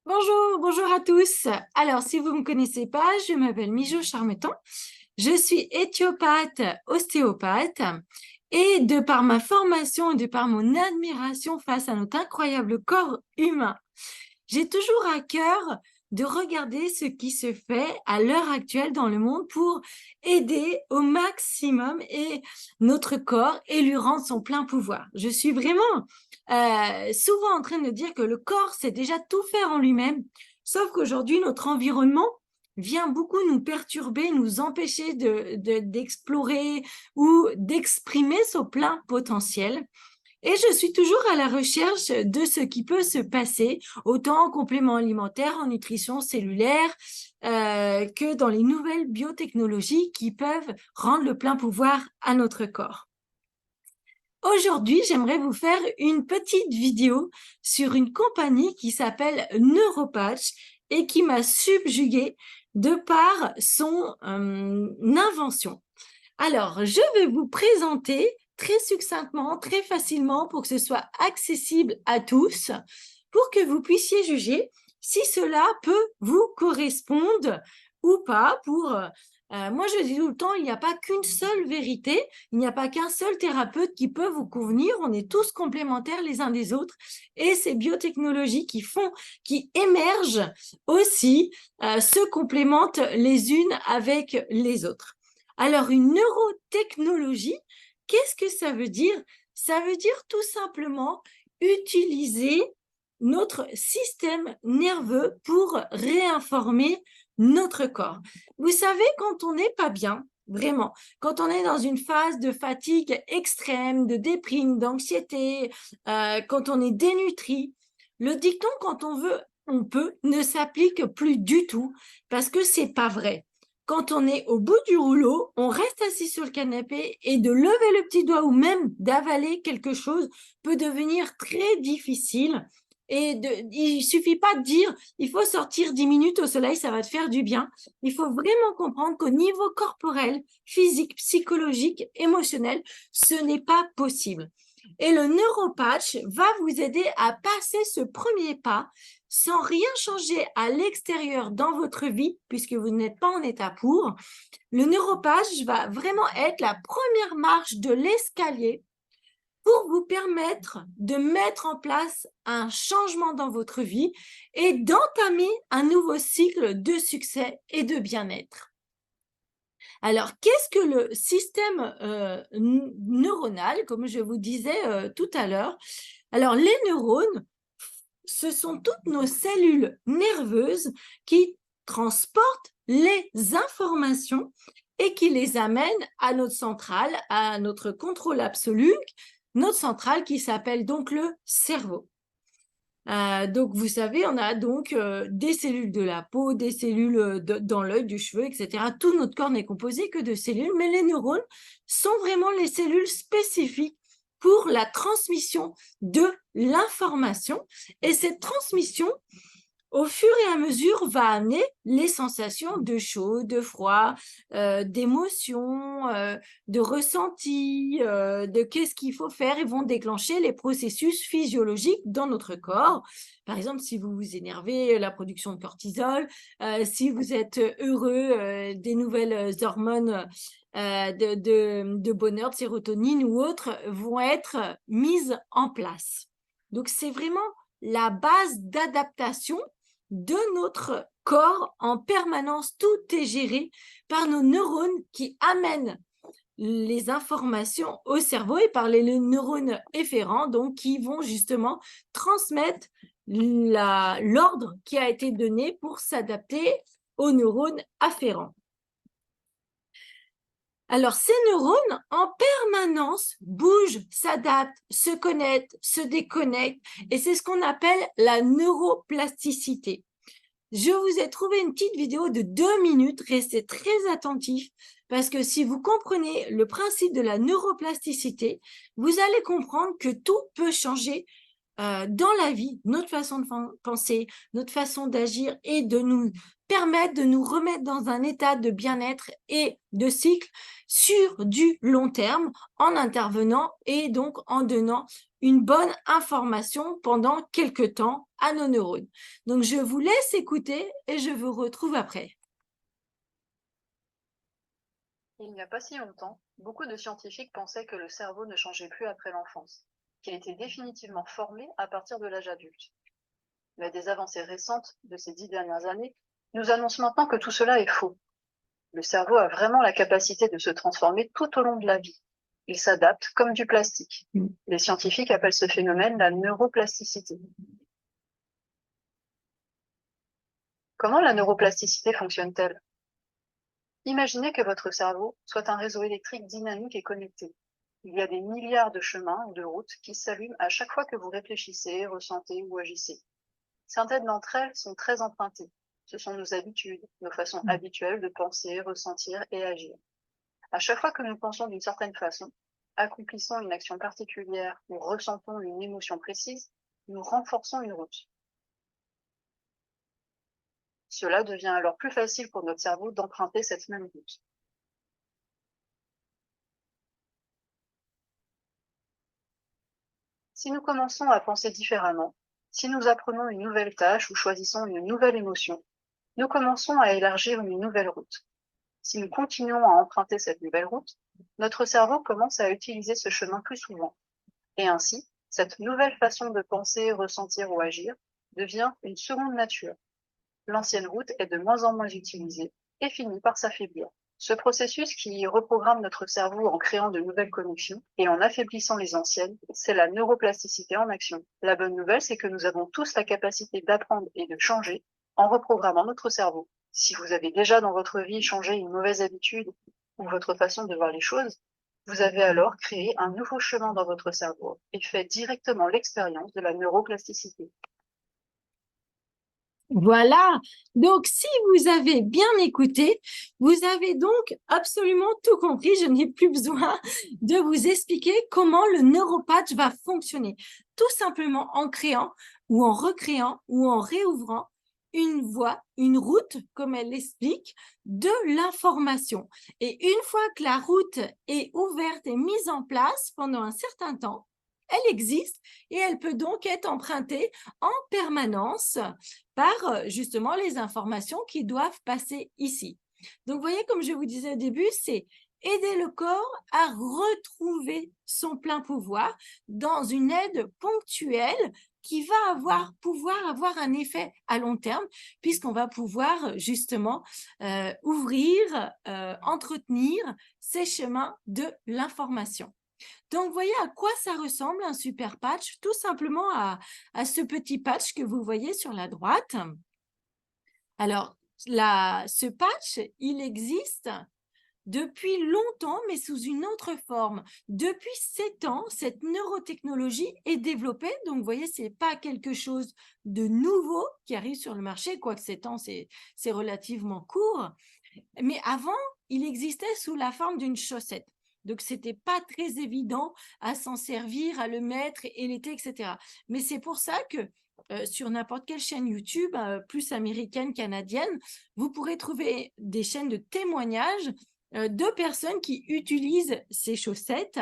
Bonjour à tous. Alors, si vous ne me connaissez pas, je m'appelle Mijo Charmetan. Je suis éthiopathe, ostéopathe, et de par ma formation et de par mon admiration face à notre incroyable corps humain, j'ai toujours à cœur de regarder ce qui se fait à l'heure actuelle dans le monde pour aider au maximum et notre corps et lui rendre son plein pouvoir. Je suis vraiment souvent en train de dire que le corps sait déjà tout faire en lui-même, sauf qu'aujourd'hui, notre environnement vient beaucoup nous perturber, nous empêcher d'explorer ou d'exprimer son plein potentiel. Et je suis toujours à la recherche de ce qui peut se passer, autant en complément alimentaire, en nutrition cellulaire, que dans les nouvelles biotechnologies qui peuvent rendre le plein pouvoir à notre corps. Aujourd'hui, j'aimerais vous faire une petite vidéo sur une compagnie qui s'appelle Neuropatch et qui m'a subjuguée de par son invention. Alors, je vais vous présenter très succinctement, très facilement, pour que ce soit accessible à tous, pour que vous puissiez juger si cela peut vous correspondre ou pas. Moi, je dis tout le temps, il n'y a pas qu'une seule vérité, il n'y a pas qu'un seul thérapeute qui peut vous convenir. On est tous complémentaires les uns des autres, et ces biotechnologies qui émergent aussi, se complémentent les unes avec les autres. Alors, une neurotechnologie, qu'est-ce que ça veut dire? Ça veut dire tout simplement utiliser notre système nerveux pour réinformer notre corps. Vous savez, quand on n'est pas bien, vraiment, quand on est dans une phase de fatigue extrême, de déprime, d'anxiété, quand on est dénutri, le dicton « quand on veut, on peut » ne s'applique plus du tout parce que c'est pas vrai. Quand on est au bout du rouleau, on reste assis sur le canapé et de lever le petit doigt ou même d'avaler quelque chose peut devenir très difficile. Il ne suffit pas de dire il faut sortir 10 minutes au soleil, ça va te faire du bien. Il faut vraiment comprendre qu'au niveau corporel, physique, psychologique, émotionnel, ce n'est pas possible. Et le neuropatch va vous aider à passer ce premier pas sans rien changer à l'extérieur dans votre vie, puisque vous n'êtes pas en état pour. Le neuropatch va vraiment être la première marche de l'escalier pour vous permettre de mettre en place un changement dans votre vie et d'entamer un nouveau cycle de succès et de bien-être. Alors, qu'est-ce que le système neuronal, comme je vous disais tout à l'heure? Alors, les neurones, ce sont toutes nos cellules nerveuses qui transportent les informations et qui les amènent à notre centrale, à notre contrôle absolu, notre centrale qui s'appelle donc le cerveau. Donc, vous savez, on a donc des cellules de la peau, des cellules dans l'œil, du cheveu, etc. Tout notre corps n'est composé que de cellules, mais les neurones sont vraiment les cellules spécifiques pour la transmission de l'information. Et cette transmission, au fur et à mesure, va amener les sensations de chaud, de froid, d'émotion, de ressenti, de qu'est-ce qu'il faut faire, et vont déclencher les processus physiologiques dans notre corps. Par exemple, si vous vous énervez, la production de cortisol, si vous êtes heureux, des nouvelles hormones de bonheur, de sérotonine ou autres, vont être mises en place. Donc, c'est vraiment la base d'adaptation de notre corps en permanence. Tout est géré par nos neurones qui amènent les informations au cerveau et par les neurones efférents, donc qui vont justement transmettre l'ordre qui a été donné pour s'adapter aux neurones afférents. Alors, ces neurones, en permanence, bougent, s'adaptent, se connectent, se déconnectent, et c'est ce qu'on appelle la neuroplasticité. Je vous ai trouvé une petite vidéo de 2 minutes, restez très attentifs, parce que si vous comprenez le principe de la neuroplasticité, vous allez comprendre que tout peut changer dans la vie, notre façon de penser, notre façon d'agir et de nous permettent de nous remettre dans un état de bien-être et de cycle sur du long terme en intervenant et donc en donnant une bonne information pendant quelques temps à nos neurones. Donc, je vous laisse écouter et je vous retrouve après. Il n'y a pas si longtemps, beaucoup de scientifiques pensaient que le cerveau ne changeait plus après l'enfance, qu'il était définitivement formé à partir de l'âge adulte. Mais des avancées récentes de ces 10 dernières années nous annoncent maintenant que tout cela est faux. Le cerveau a vraiment la capacité de se transformer tout au long de la vie. Il s'adapte comme du plastique. Les scientifiques appellent ce phénomène la neuroplasticité. Comment la neuroplasticité fonctionne-t-elle ? Imaginez que votre cerveau soit un réseau électrique dynamique et connecté. Il y a des milliards de chemins ou de routes qui s'allument à chaque fois que vous réfléchissez, ressentez ou agissez. Certaines d'entre elles sont très empruntées. Ce sont nos habitudes, nos façons habituelles de penser, ressentir et agir. À chaque fois que nous pensons d'une certaine façon, accomplissons une action particulière ou ressentons une émotion précise, nous renforçons une route. Cela devient alors plus facile pour notre cerveau d'emprunter cette même route. Si nous commençons à penser différemment, si nous apprenons une nouvelle tâche ou choisissons une nouvelle émotion, nous commençons à élargir une nouvelle route. Si nous continuons à emprunter cette nouvelle route, notre cerveau commence à utiliser ce chemin plus souvent. Et ainsi, cette nouvelle façon de penser, ressentir ou agir devient une seconde nature. L'ancienne route est de moins en moins utilisée et finit par s'affaiblir. Ce processus qui reprogramme notre cerveau en créant de nouvelles connexions et en affaiblissant les anciennes, c'est la neuroplasticité en action. La bonne nouvelle, c'est que nous avons tous la capacité d'apprendre et de changer en reprogrammant notre cerveau. Si vous avez déjà dans votre vie changé une mauvaise habitude ou votre façon de voir les choses, vous avez alors créé un nouveau chemin dans votre cerveau et fait directement l'expérience de la neuroplasticité. Voilà, donc si vous avez bien écouté, vous avez donc absolument tout compris. Je n'ai plus besoin de vous expliquer comment le neuropatch va fonctionner. Tout simplement en créant ou en recréant ou en réouvrant une voie, une route, comme elle l'explique, de l'information. Et une fois que la route est ouverte et mise en place pendant un certain temps, elle existe et elle peut donc être empruntée en permanence par justement les informations qui doivent passer ici. Donc, vous voyez, comme je vous disais au début, c'est aider le corps à retrouver son plein pouvoir dans une aide ponctuelle qui va pouvoir avoir un effet à long terme, puisqu'on va pouvoir justement ouvrir, entretenir ces chemins de l'information. Donc, vous voyez à quoi ça ressemble un super patch? Tout simplement à ce petit patch que vous voyez sur la droite. Alors, ce patch, il existe depuis longtemps, mais sous une autre forme. Depuis 7 ans, cette neurotechnologie est développée. Donc, vous voyez, ce n'est pas quelque chose de nouveau qui arrive sur le marché, quoique 7 ans, c'est relativement court. Mais avant, il existait sous la forme d'une chaussette. Donc, ce n'était pas très évident à s'en servir, à le mettre et l'été, etc. Mais c'est pour ça que sur n'importe quelle chaîne YouTube, plus américaine, canadienne, vous pourrez trouver des chaînes de témoignages de personnes qui utilisent ces chaussettes.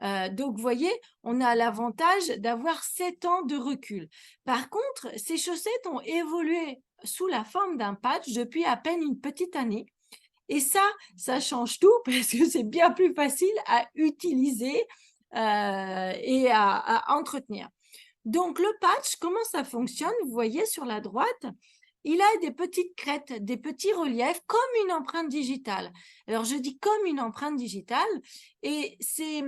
Donc, vous voyez, on a l'avantage d'avoir 7 ans de recul. Par contre, ces chaussettes ont évolué sous la forme d'un patch depuis à peine une petite année. Et ça change tout parce que c'est bien plus facile à utiliser et à entretenir. Donc, le patch, comment ça fonctionne? Vous voyez sur la droite, il a des petites crêtes, des petits reliefs comme une empreinte digitale. Alors, je dis comme une empreinte digitale et c'est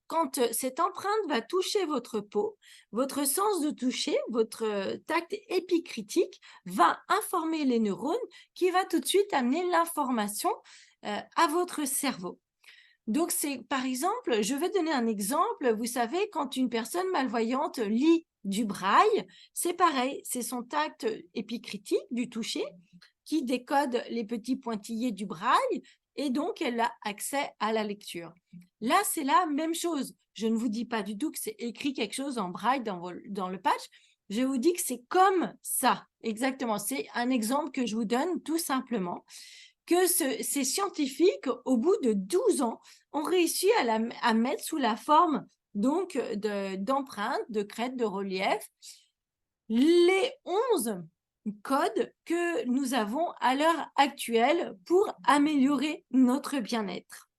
quand cette empreinte va toucher votre peau, votre sens de toucher, votre tact épicritique va informer les neurones qui va tout de suite amener l'information à votre cerveau. Donc, c'est par exemple, je vais donner un exemple. Vous savez, quand une personne malvoyante lit du braille, c'est pareil, c'est son tact épicritique du toucher qui décode les petits pointillés du braille et donc elle a accès à la lecture. Là, c'est la même chose. Je ne vous dis pas du tout que c'est écrit quelque chose en braille dans le patch, Je vous dis que c'est comme ça, exactement. C'est un exemple que je vous donne tout simplement, que ces scientifiques, au bout de 12 ans, ont réussi à mettre sous la forme donc d'empreintes, de crêtes, de reliefs, les 11 codes que nous avons à l'heure actuelle pour améliorer notre bien-être.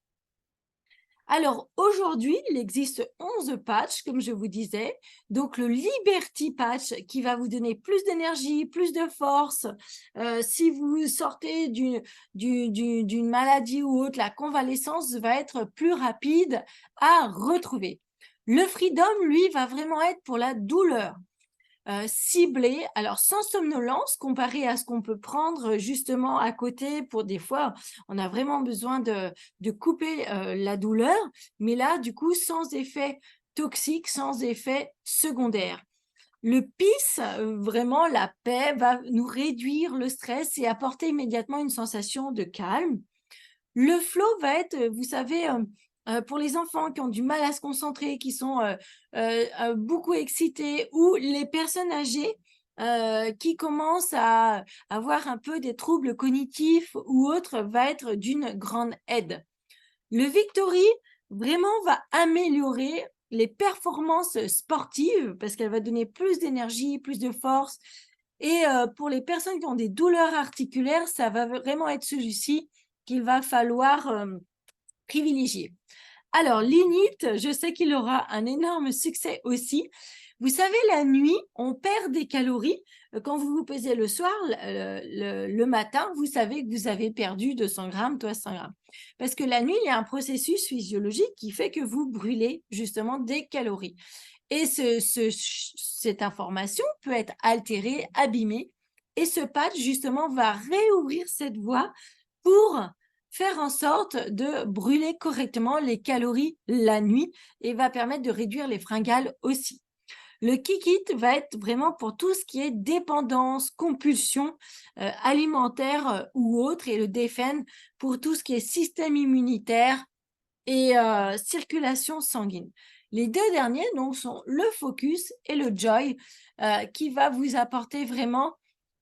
Alors aujourd'hui, il existe 11 patchs, comme je vous disais. Donc le Liberty Patch qui va vous donner plus d'énergie, plus de force. Si vous sortez d'une maladie ou autre, la convalescence va être plus rapide à retrouver. Le Freedom, lui, va vraiment être pour la douleur. Ciblé, alors sans somnolence, comparé à ce qu'on peut prendre justement à côté pour des fois, on a vraiment besoin de couper la douleur, mais là, du coup, sans effet toxique, sans effet secondaire. Le PIS, vraiment la paix, va nous réduire le stress et apporter immédiatement une sensation de calme. Le flow va être, vous savez, pour les enfants qui ont du mal à se concentrer, qui sont beaucoup excités, ou les personnes âgées qui commencent à avoir un peu des troubles cognitifs ou autres, va être d'une grande aide. Le Victory, vraiment, va améliorer les performances sportives parce qu'elle va donner plus d'énergie, plus de force. Et pour les personnes qui ont des douleurs articulaires, ça va vraiment être celui-ci qu'il va falloir privilégier. Alors, l'init, je sais qu'il aura un énorme succès aussi. Vous savez, la nuit, on perd des calories. Quand vous vous pesez le soir, le matin, vous savez que vous avez perdu 200 grammes, 300 grammes. Parce que la nuit, il y a un processus physiologique qui fait que vous brûlez justement des calories. Et cette information peut être altérée, abîmée. Et ce patch, justement, va réouvrir cette voie pour faire en sorte de brûler correctement les calories la nuit et va permettre de réduire les fringales aussi. Le Kikit va être vraiment pour tout ce qui est dépendance, compulsion alimentaire ou autre, et le Defen pour tout ce qui est système immunitaire et circulation sanguine. Les deux derniers donc, sont le Focus et le Joy qui va vous apporter vraiment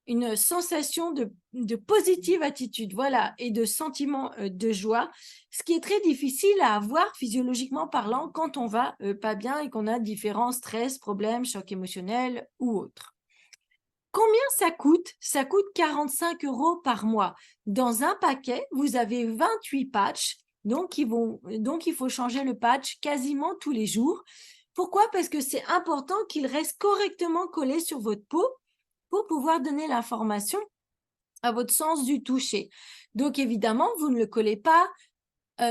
une sensation de positive attitude, voilà, et de sentiment de joie, ce qui est très difficile à avoir physiologiquement parlant quand on va pas bien et qu'on a différents stress, problèmes, chocs émotionnels ou autres. Combien ça coûte? Ça coûte 45 € par mois. Dans un paquet, vous avez 28 patchs, donc il faut changer le patch quasiment tous les jours. Pourquoi? Parce que c'est important qu'il reste correctement collé sur votre peau pour pouvoir donner l'information à votre sens du toucher. Donc, évidemment, vous ne le collez pas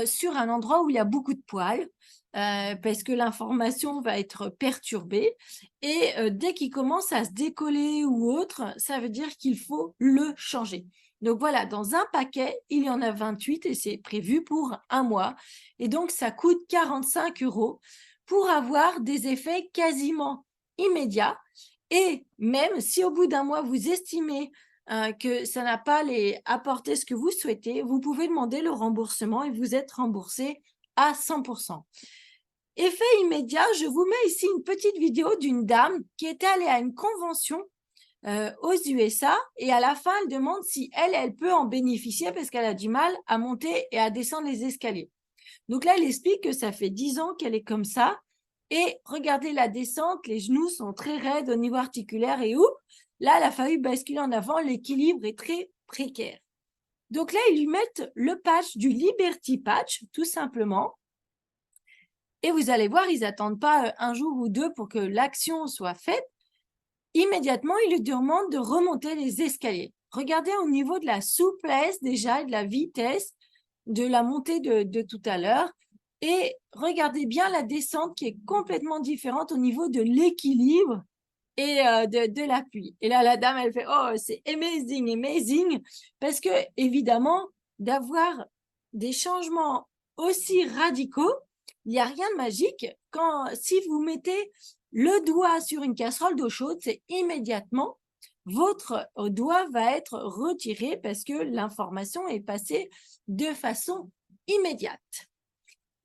sur un endroit où il y a beaucoup de poils, parce que l'information va être perturbée. Et dès qu'il commence à se décoller ou autre, ça veut dire qu'il faut le changer. Donc voilà, dans un paquet, il y en a 28 et c'est prévu pour un mois. Et donc, ça coûte 45 € pour avoir des effets quasiment immédiats. Et même si au bout d'un mois, vous estimez que ça n'a pas apporté ce que vous souhaitez, vous pouvez demander le remboursement et vous êtes remboursé à 100%. Effet immédiat, je vous mets ici une petite vidéo d'une dame qui était allée à une convention aux USA et à la fin, elle demande si elle peut en bénéficier parce qu'elle a du mal à monter et à descendre les escaliers. Donc là, elle explique que ça fait 10 ans qu'elle est comme ça. Et regardez la descente, les genoux sont très raides au niveau articulaire et là, elle a fallu basculer en avant, l'équilibre est très précaire. Donc là, ils lui mettent le patch du Liberty Patch, tout simplement. Et vous allez voir, ils n'attendent pas un jour ou deux pour que l'action soit faite. Immédiatement, ils lui demandent de remonter les escaliers. Regardez au niveau de la souplesse déjà et de la vitesse de la montée de tout à l'heure. Et regardez bien la descente qui est complètement différente au niveau de l'équilibre et de l'appui. Et là, la dame, elle fait « Oh, c'est amazing, amazing !» Parce que, évidemment, d'avoir des changements aussi radicaux, il n'y a rien de magique. Si vous mettez le doigt sur une casserole d'eau chaude, c'est immédiatement votre doigt va être retiré parce que l'information est passée de façon immédiate.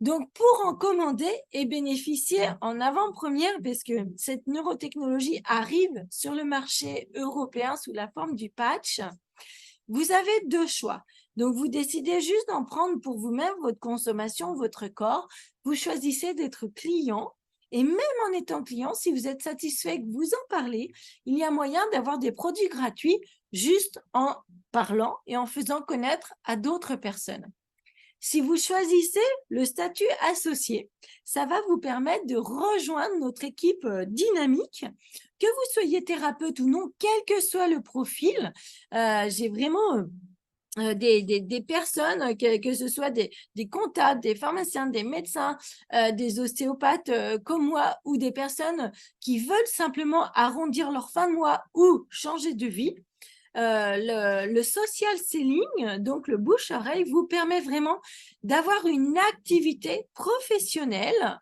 Donc, pour en commander et bénéficier en avant-première, parce que cette neurotechnologie arrive sur le marché européen sous la forme du patch, vous avez deux choix. Donc, vous décidez juste d'en prendre pour vous-même, votre consommation, votre corps. Vous choisissez d'être client. Et même en étant client, si vous êtes satisfait, que vous en parlez, il y a moyen d'avoir des produits gratuits juste en parlant et en faisant connaître à d'autres personnes. Si vous choisissez le statut associé, ça va vous permettre de rejoindre notre équipe dynamique, que vous soyez thérapeute ou non, quel que soit le profil. J'ai vraiment des personnes, que ce soit des comptables, des pharmaciens, des médecins, des ostéopathes comme moi, ou des personnes qui veulent simplement arrondir leur fin de mois ou changer de vie. Le social selling, donc le bouche-oreille, vous permet vraiment d'avoir une activité professionnelle,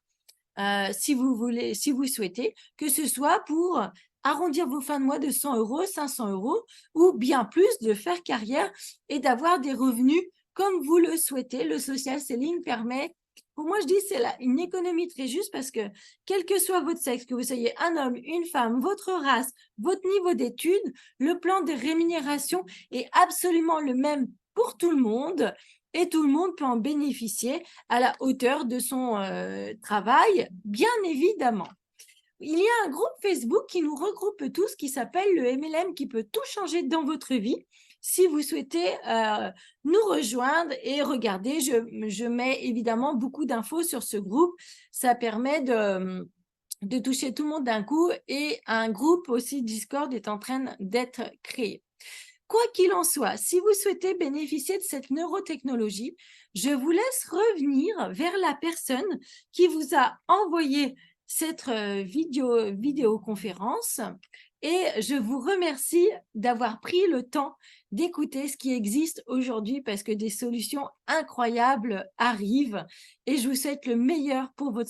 si vous souhaitez, que ce soit pour arrondir vos fins de mois de 100 €, 500 € ou bien plus, de faire carrière et d'avoir des revenus comme vous le souhaitez. Le social selling permet, pour moi, je dis, c'est une économie très juste, parce que quel que soit votre sexe, que vous soyez un homme, une femme, votre race, votre niveau d'études, le plan de rémunération est absolument le même pour tout le monde, et tout le monde peut en bénéficier à la hauteur de son travail, bien évidemment. Il y a un groupe Facebook qui nous regroupe tous, qui s'appelle le MLM, qui peut tout changer dans votre vie. Si vous souhaitez nous rejoindre et regarder, je mets évidemment beaucoup d'infos sur ce groupe. Ça permet de toucher tout le monde d'un coup, et un groupe aussi Discord est en train d'être créé. Quoi qu'il en soit, si vous souhaitez bénéficier de cette neurotechnologie, je vous laisse revenir vers la personne qui vous a envoyé cette vidéoconférence, et je vous remercie d'avoir pris le temps d'écouter ce qui existe aujourd'hui, parce que des solutions incroyables arrivent, et je vous souhaite le meilleur pour votre